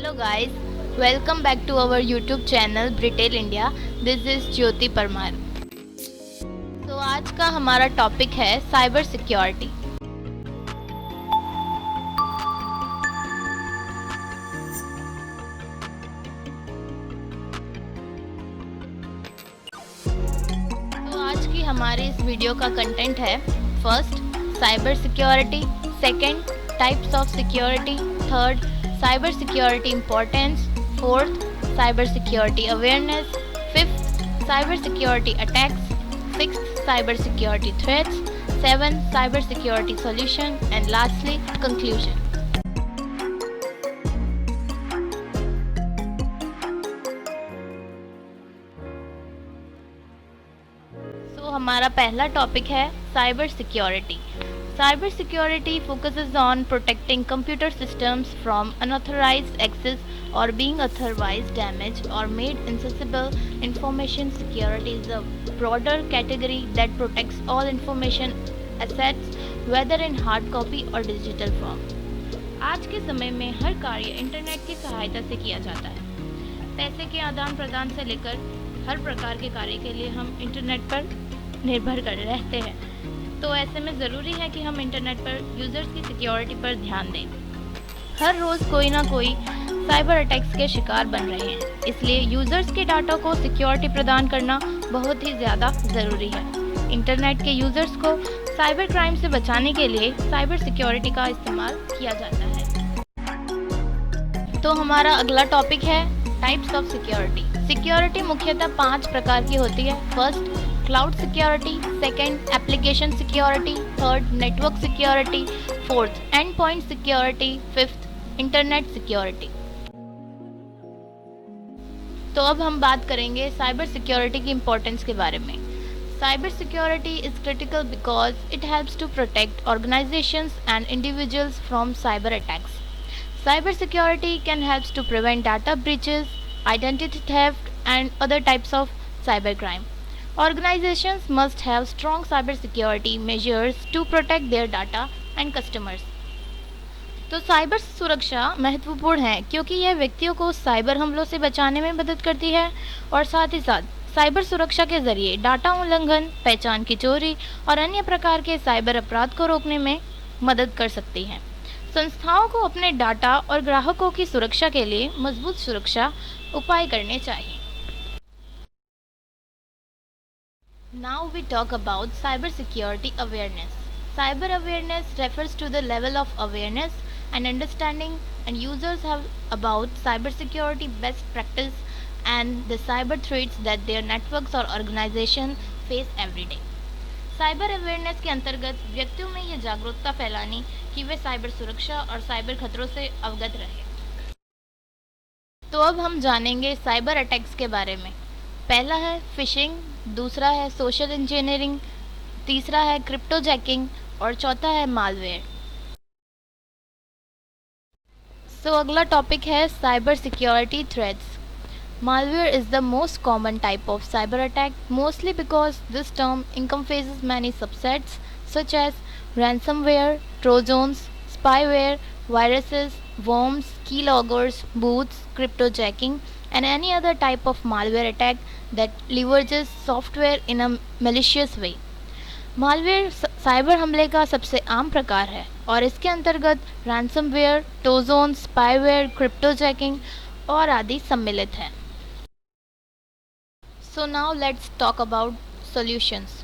Hello guys, welcome back to our YouTube channel Britel India. This is ज्योति परमार. तो आज का हमारा टॉपिक है साइबर सिक्योरिटी. तो आज की हमारी इस वीडियो का कंटेंट है first cyber security, second types of security, third cyber security importance, fourth cyber security awareness, fifth cyber security attacks, sixth cyber security threats, seven cyber security solution and lastly conclusion. हमारा पहला topic है cyber security. Cyber security focuses on protecting computer systems from unauthorized access or being otherwise damaged or made inaccessible. Information security is a broader category that protects all information assets whether in hard copy or digital form. आज के समय में हर कार्य internet की सहायता से किया जाता है. पैसे के आदान प्रदान से लेकर हर प्रकार के कार्य के लिए हम इंटरनेट पर निर्भर कर रहते हैं. तो ऐसे में ज़रूरी है कि हम इंटरनेट पर यूज़र्स की सिक्योरिटी पर ध्यान दें. हर रोज़ कोई ना कोई साइबर अटैक्स के शिकार बन रहे हैं, इसलिए यूज़र्स के डाटा को सिक्योरिटी प्रदान करना बहुत ही ज़्यादा ज़रूरी है. इंटरनेट के यूज़र्स को साइबर क्राइम से बचाने के लिए साइबर सिक्योरिटी का इस्तेमाल किया जाता है. तो हमारा अगला टॉपिक है टाइप्स ऑफ सिक्योरिटी. सिक्योरिटी मुख्यतः 5 प्रकार की होती है. First cloud security, second application security, third network security, fourth and point security, fifth internet security. तो अब हम बात करेंगे साइबर सिक्योरिटी की इम्पोर्टेंस के बारे में. Cyber security is critical because it helps to protect organisations and individuals from cyber attacks. Cyber security can help to prevent data breaches, identity theft, and other types of cybercrime. Organizations must have strong cyber security measures to protect their data and customers. तो cyber सुरक्षा महत्वपूर्ण है क्योंकि यह व्यक्तियों को cyber हमलों से बचाने में मदद करती है और साथ ही साथ साइबर सुरक्षा के जरिए डाटा उल्लंघन, पहचान की चोरी और अन्य प्रकार के साइबर अपराध को रोकने में मदद कर सकती है. संस्थाओं को अपने डाटा और ग्राहकों की सुरक्षा के लिए मजबूत सुरक्षा उपाय करने चाहिए. Now we talk about cyber security awareness. Cyber awareness refers to the level of awareness and understanding and users have about cyber security best practice and the cyber threats that their networks or organization face every day. Cyber awareness के अंतर्गत व्यक्तियों में यह जागरूकता फैलानी कि वे cyber सुरक्षा और साइबर खतरों से अवगत रहें. तो अब हम जानेंगे साइबर अटैक्स के बारे में. पहला है फिशिंग, दूसरा है सोशल इंजीनियरिंग, तीसरा है क्रिप्टो जैकिंग और चौथा है मालवेयर. सो अगला टॉपिक है cyber security threats. Malware is the most common type of cyber attack, mostly because this term encompasses many subsets such as ransomware, trojans, spyware, viruses, worms, keyloggers, boots, cryptojacking, and any other type of malware attack that leverages software in a malicious way. Malware cyber हमले का सबसे आम प्रकार है और इसके अंतर्गत ransomware, Trojan, spyware, क्रिप्टोजैकिंग और आदि सम्मिलित हैं. So now let's talk about solutions.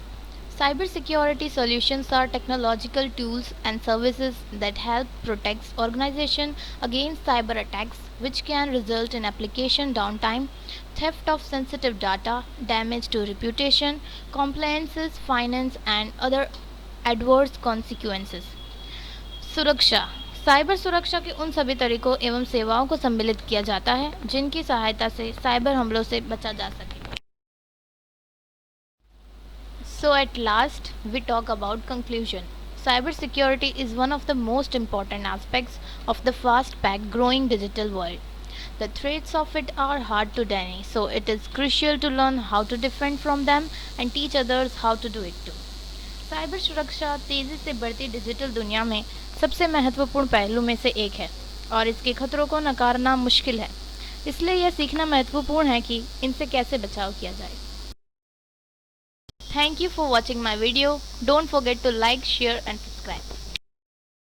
Cybersecurity solutions are technological tools and services that help protect organizations against cyber attacks, which can result in application downtime, theft of sensitive data, damage to reputation, compliances, finance, and other adverse consequences. सुरक्षा. Cyber सुरक्षा के उन सभी तरीकों एवं सेवाओं को सम्मिलित किया जाता है जिनकी सहायता से साइबर हमलों से बचा जा सके. So at last, we talk about conclusion. Cybersecurity is one of the most important aspects of the fast-paced growing digital world. The threats of it are hard to deny, so it is crucial to learn how to defend from them and teach others how to do it too. Cyber सुरक्षा तेज़ी से बढ़ती digital दुनिया में सबसे महत्वपूर्ण पहलू में से एक है. और इसके खतरों को नकारना मुश्किल है। इसलिए यह सीखना महत्वपूर्ण है कि इनसे कैसे बचाव किया जाए। Thank you for watching my video. Don't forget to like, share and